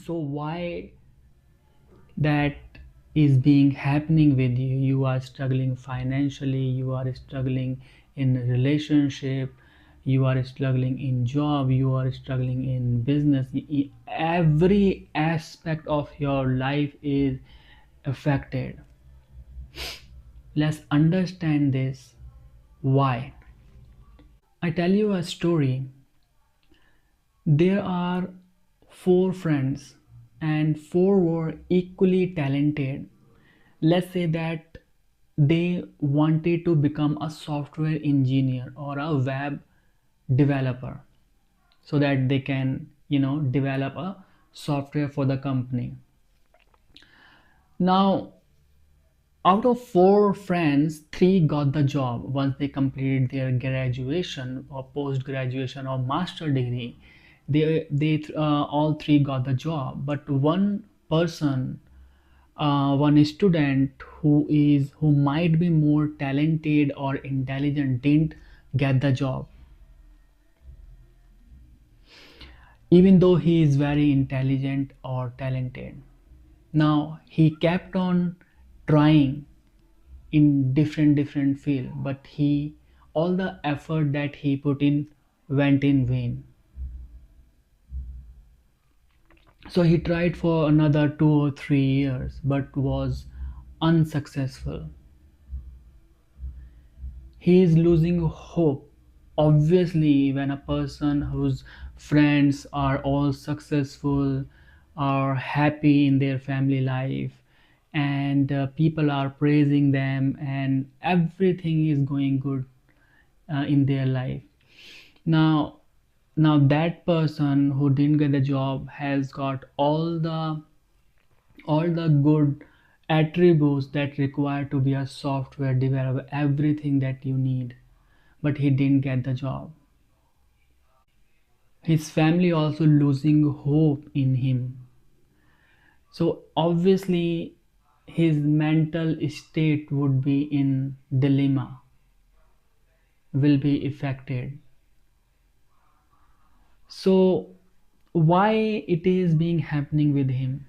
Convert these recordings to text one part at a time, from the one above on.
So why that is being happening with you? You are struggling financially, you are struggling in relationship, you are struggling in job, you are struggling in business. Every aspect of your life is affected. Let's understand this. Why? I tell you a story. There are four friends, and four were equally talented. Let's say that they wanted to become a software engineer or a web developer so that they can, develop a software for the company. Now, out of four friends, three got the job once they completed their graduation or post graduation or master degree. They all three got the job, but one person, one student who might be more talented or intelligent didn't get the job, even though he is very intelligent or talented. Now he kept on trying in different field, but he all the effort that he put in went in vain. So he tried for another 2 or 3 years but was unsuccessful. He is losing hope. Obviously, when a person whose friends are all successful, are happy in their family life, and people are praising them, and everything is going good in their life. Now, now that person who didn't get the job has got all the good attributes that require to be a software developer, everything that you need, but he didn't get the job. His family also losing hope in him. So obviously his mental state would be in dilemma, will be affected. So why it is being happening with him?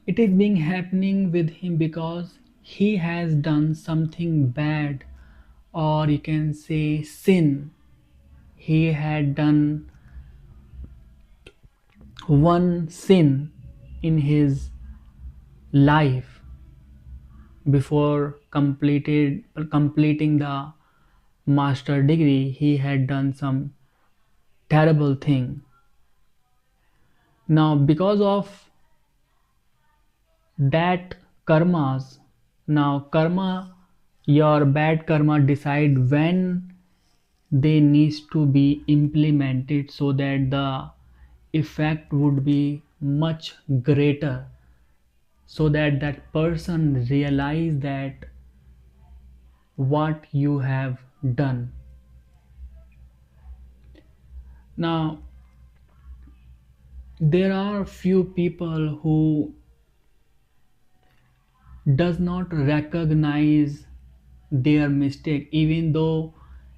It is being happening with him because he has done something bad, or you can say sin. He had done one sin in his life before completing the master degree. He had done some terrible thing. Now because of that karmas, now karma, your bad karma decide when they needs to be implemented so that the effect would be much greater, so that that person realize that what you have done. Now there are few people who does not recognize their mistake, even though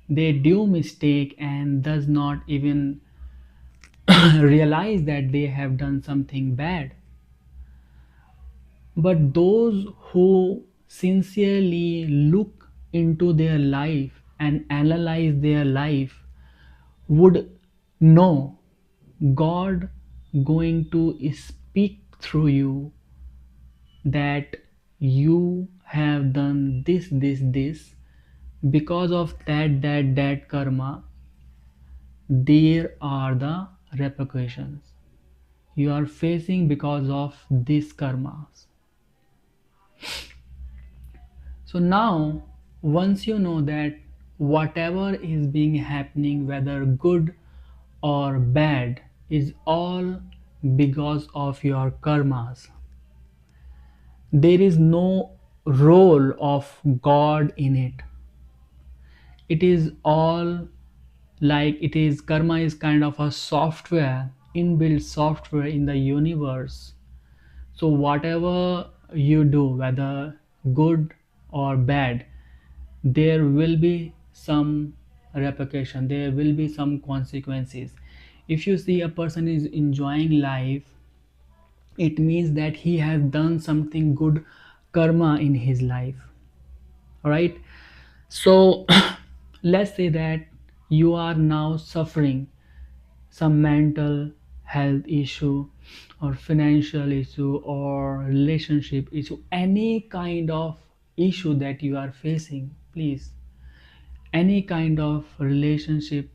they do mistake, and does not even realize that they have done something bad. But those who sincerely look into their life and analyze their life would know God going to speak through you that you have done this. Because of that karma, there are the repercussions you are facing because of these karmas. So now, once you know that whatever is being happening, whether good or bad, is all because of your karmas. There is no role of God in it. It is all like it is karma is kind of a software, inbuilt software in the universe. So whatever you do, whether good or bad, there will be some repercussion, there will be some consequences. If you see a person is enjoying life, it means that he has done something good karma in his life. All right. So let's say that you are now suffering some mental health issue or financial issue or relationship issue, any kind of issue that you are facing, please, any kind of relationship,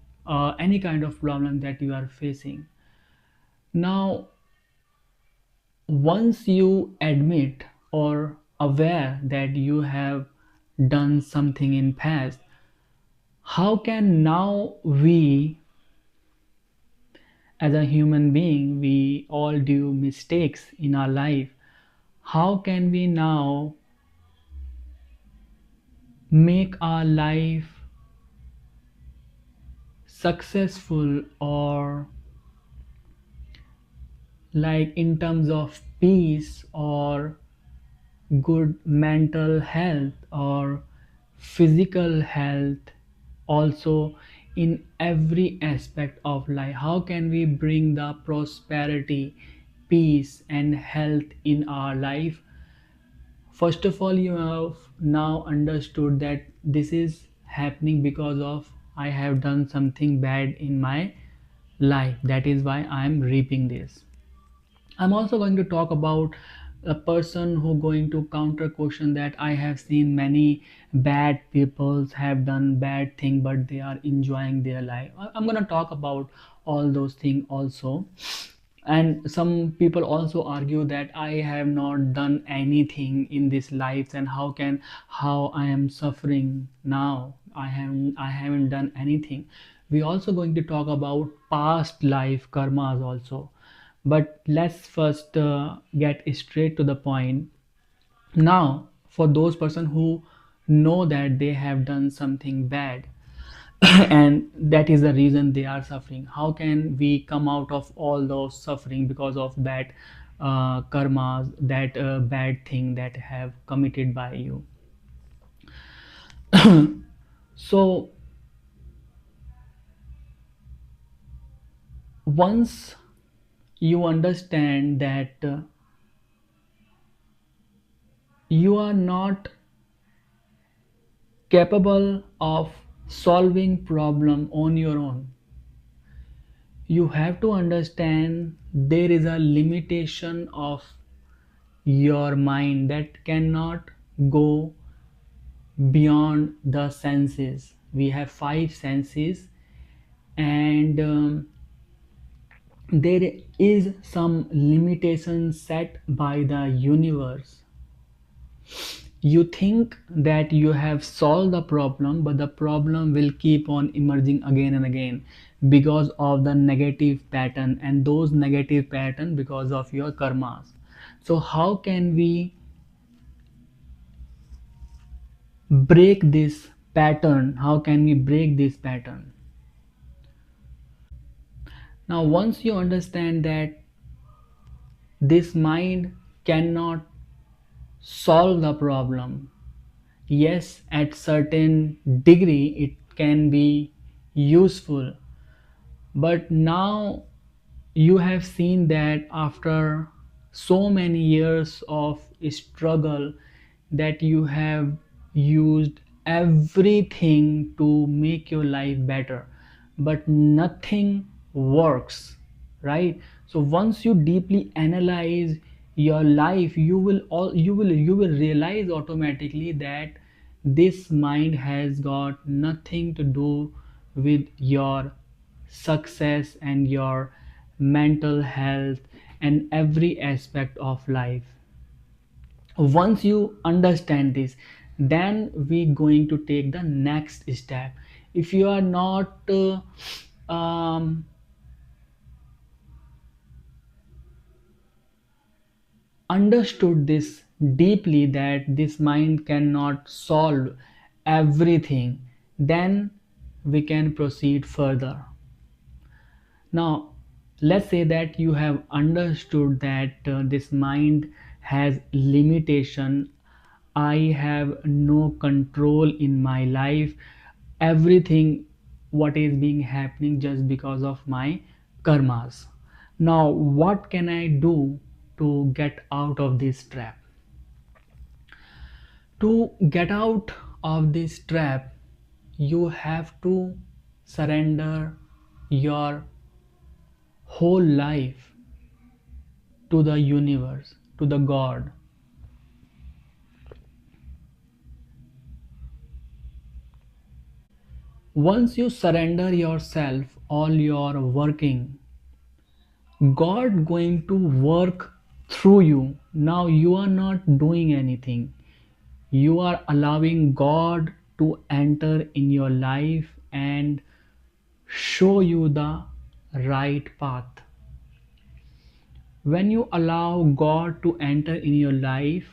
any kind of problem that you are facing. Now, once you admit or aware that you have done something in past, how can now we, as a human being, we all do mistakes in our life, how can we now make our life successful, or like in terms of peace or good mental health or physical health, also in every aspect of life, how can we bring the prosperity, peace and health in our life? First of all, you have now understood that this is happening because of I have done something bad in my life, that is why I am reaping this. I'm also going to talk about a person who going to counter question that I have seen many bad peoples have done bad thing but they are enjoying their life. I'm going to talk about all those things also. And some people also argue that I have not done anything in this life, and how I am suffering now, I haven't done anything. We also going to talk about past life karmas also, but let's first get straight to the point. Now, for those person who know that they have done something bad and that is the reason they are suffering, how can we come out of all those suffering because of that karmas, that bad thing that have committed by you? So once you understand that you are not capable of solving problem on your own, you have to understand there is a limitation of your mind that cannot go beyond the senses. We have five senses, and there is some limitation set by the universe. You think that you have solved the problem, but the problem will keep on emerging again and again because of the negative pattern, and those negative pattern because of your karmas. So how can we break this pattern? How can we break this pattern? Now, once you understand that this mind cannot solve the problem, yes, at certain degree it can be useful, but now you have seen that after so many years of struggle that you have used everything to make your life better, but nothing works, right? So once you deeply analyze your life, you will realize automatically that this mind has got nothing to do with your success and your mental health and every aspect of life. Once you understand this, then we going to take the next step. If you are not understood this deeply, that this mind cannot solve everything, then we can proceed further. Now, let's say that you have understood that this mind has limitation. I have no control in my life. Everything what is being happening just because of my karmas. Now what can I do to get out of this trap? To get out of this trap, you have to surrender your whole life to the universe, to the God. Once you surrender yourself, all your working, God going to work through you. Now you are not doing anything. You are allowing God to enter in your life and show you the right path. When you allow God to enter in your life,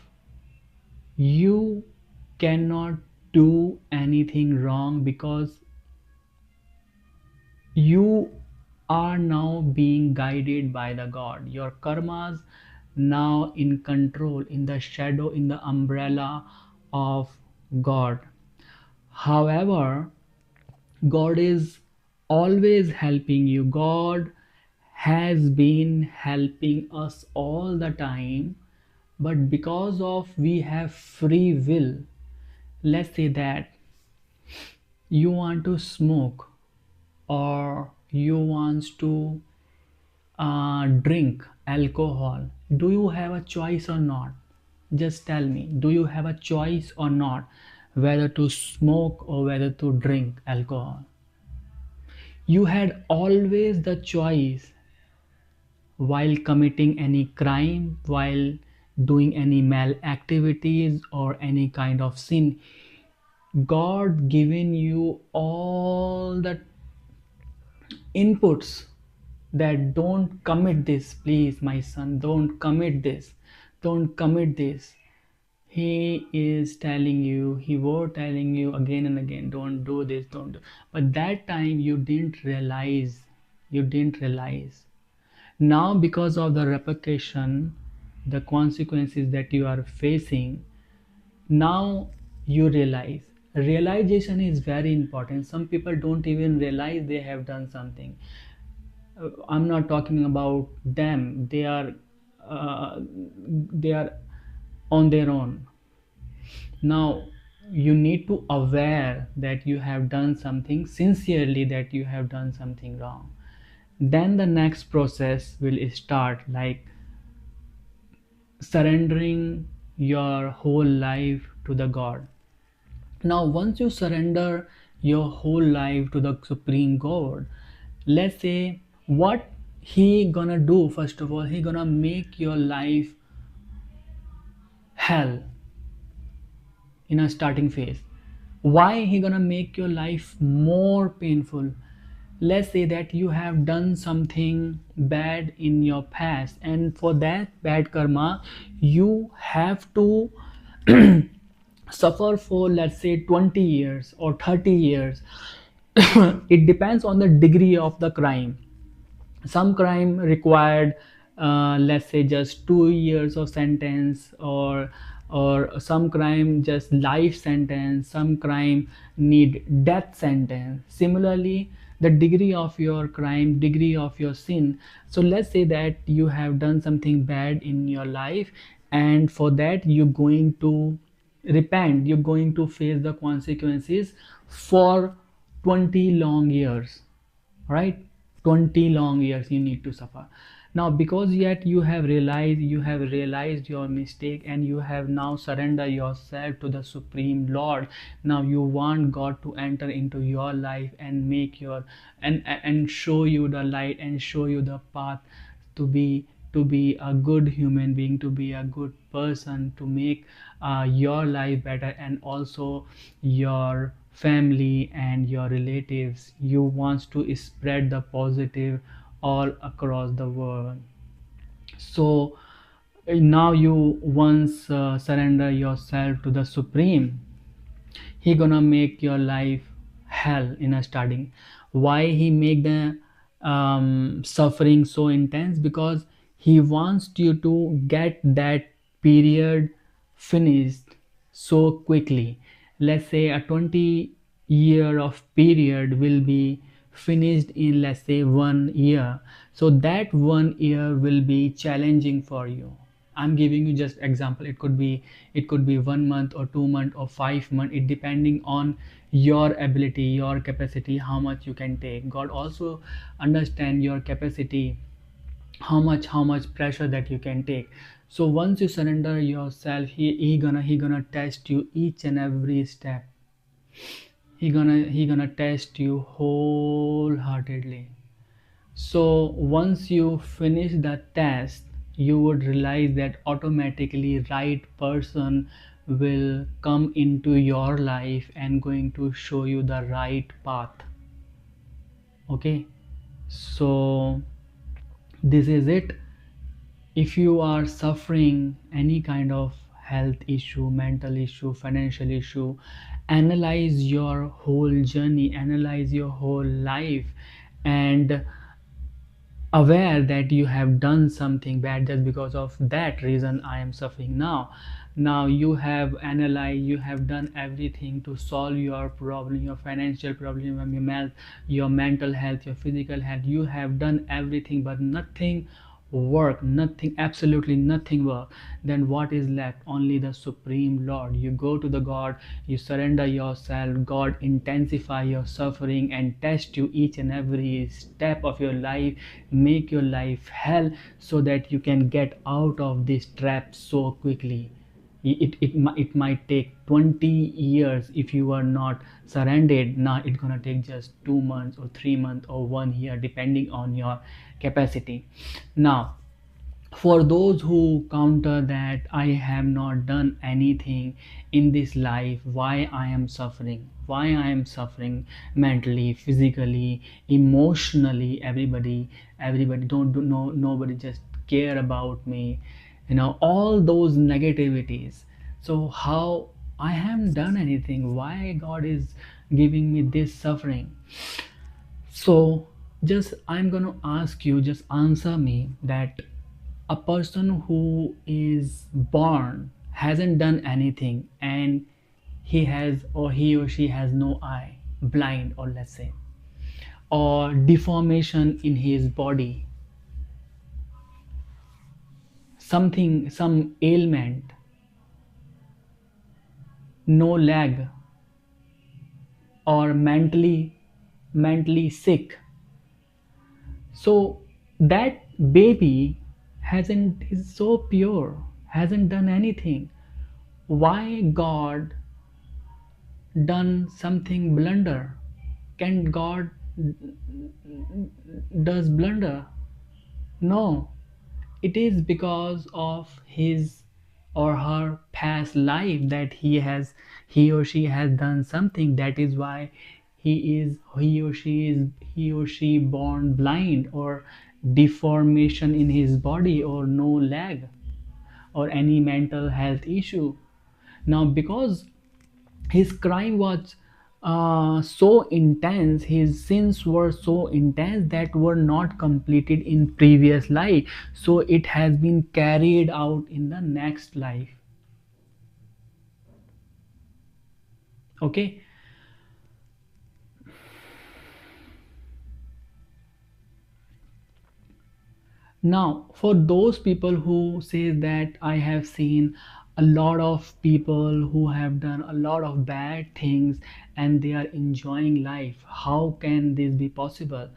you cannot do anything wrong because you are now being guided by the God. Your karmas now in control, in the shadow, in the umbrella of God. However, God is always helping you. God has been helping us all the time, but because of we have free will, let's say that you want to smoke or you want to drink alcohol, do you have a choice or not? Just tell me, do you have a choice or not whether to smoke or whether to drink alcohol? You had always the choice while committing any crime, while doing any mal activities or any kind of sin. God given you all the inputs that don't commit this, please my son, don't commit this, don't commit this. He is telling you, he was telling you again and again, don't do this, don't do. But that time you didn't realize, you didn't realize. Now because of the repercussion, the consequences that you are facing, now you realize. Realization is very important. Some people don't even realize they have done something. I'm not talking about them, they are on their own. Now you need to aware that you have done something sincerely, that you have done something wrong. Then the next process will start, like surrendering your whole life to the God. Now once you surrender your whole life to the supreme God, let's say what he gonna do. First of all, he gonna make your life hell in a starting phase. Why he gonna make your life more painful? Let's say that you have done something bad in your past, and for that bad karma you have to suffer for, let's say, 20 years or 30 years. It depends on the degree of the crime. Some crime required, let's say, just 2 years of sentence, or some crime just life sentence, some crime need death sentence. Similarly, the degree of your crime, degree of your sin. So let's say that you have done something bad in your life, and for that you're going to repent, you're going to face the consequences for 20 long years, right? 20 long years you need to suffer. Now because yet you have realized, you have realized your mistake, and you have now surrendered yourself to the supreme Lord. Now you want God to enter into your life and make your and show you the light and show you the path to be a good human being, to be a good person, to make your life better, and also your family and your relatives. You want to spread the positive all across the world. So now you once surrender yourself to the supreme, he gonna make your life hell in a starting. Why he make the suffering so intense? Because he wants you to get that period finished so quickly. Let's say a 20 year of period will be finished in, let's say, 1 year. So that 1 year will be challenging for you. I'm giving you just example. It could be 1 month or 2 month or 5 month. It depending on your ability, your capacity, how much you can take. God also understand your capacity, how much pressure that you can take. So once you surrender yourself, he gonna test you each and every step. He gonna test you wholeheartedly. So once you finish the test, you would realize that automatically right person will come into your life and going to show you the right path. Okay, so this is it. If you are suffering any kind of health issue, mental issue, financial issue, analyze your whole journey, analyze your whole life, and aware that you have done something bad. Just because of that reason I am suffering now. You have analyzed, you have done everything to solve your problem, your financial problem, your mental health, your physical health. You have done everything, but nothing work, nothing, absolutely nothing work. Then what is left? Only the Supreme Lord. You go to the God, you surrender yourself. God intensify your suffering and test you each and every step of your life, make your life hell, so that you can get out of this trap so quickly. It might take 20 years. If you are not surrendered now, it's gonna take just 2 months or 3 months or 1 year, depending on your capacity. Now, for those who counter that I have not done anything in this life, why I am suffering, why I am suffering mentally, physically, emotionally, everybody don't know, nobody just care about me, all those negativities. So how I haven't done anything, why God is giving me this suffering? So just I'm going to ask you, just answer me that a person who is born hasn't done anything, and he or she has no eye, blind, or let's say, or deformation in his body, something, some ailment, no leg, or mentally sick. So that baby hasn't is so pure, hasn't done anything. Why God done something blunder? Can God does blunder? No. It is because of his or her past life that he or she has done something. That is why he or she born blind, or deformation in his body, or no leg, or any mental health issue. Now, because his crime was so intense, his sins were so intense that were not completed in previous life, so it has been carried out in the next life. Okay, now for those people who say that I have seen a lot of people who have done a lot of bad things and they are enjoying life, how can this be possible?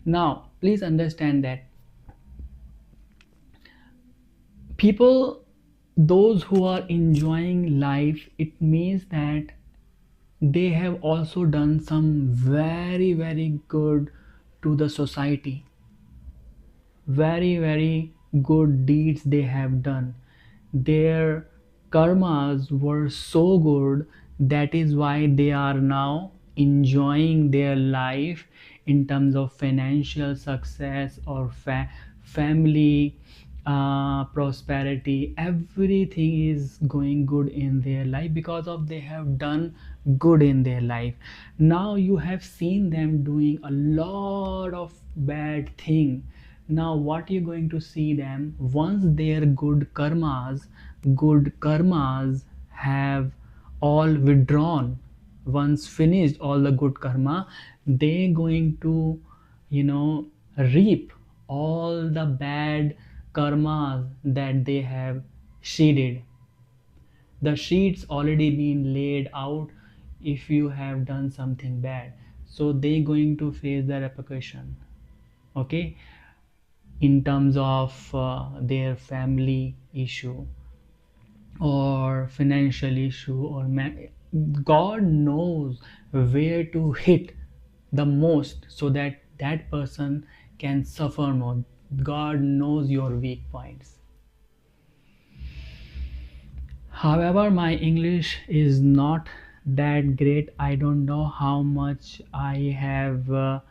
Now please understand that people, those who are enjoying life, it means that they have also done some very very good to the society, very very good deeds they have done. Their karmas were so good, that is why they are now enjoying their life in terms of financial success or family prosperity. Everything is going good in their life because of they have done good in their life. Now you have seen them doing a lot of bad thing. Now what you're going to see them, once their good karmas have all withdrawn, once finished all the good karma, they going to, you know, reap all the bad karmas that they have shedded. The sheets already been laid out if you have done something bad, so they going to face the repercussion. Okay, in terms of their family issue or financial issue or God knows where to hit the most so that that person can suffer more. God knows your weak points. However, my English is not that great. I don't know how much I have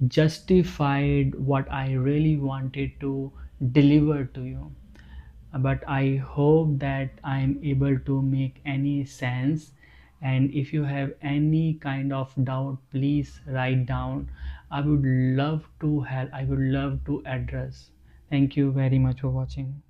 justified what I really wanted to deliver to you. But I hope that I'm able to make any sense. And if you have any kind of doubt, please write down. I would love to help, I would love to address. Thank you very much for watching.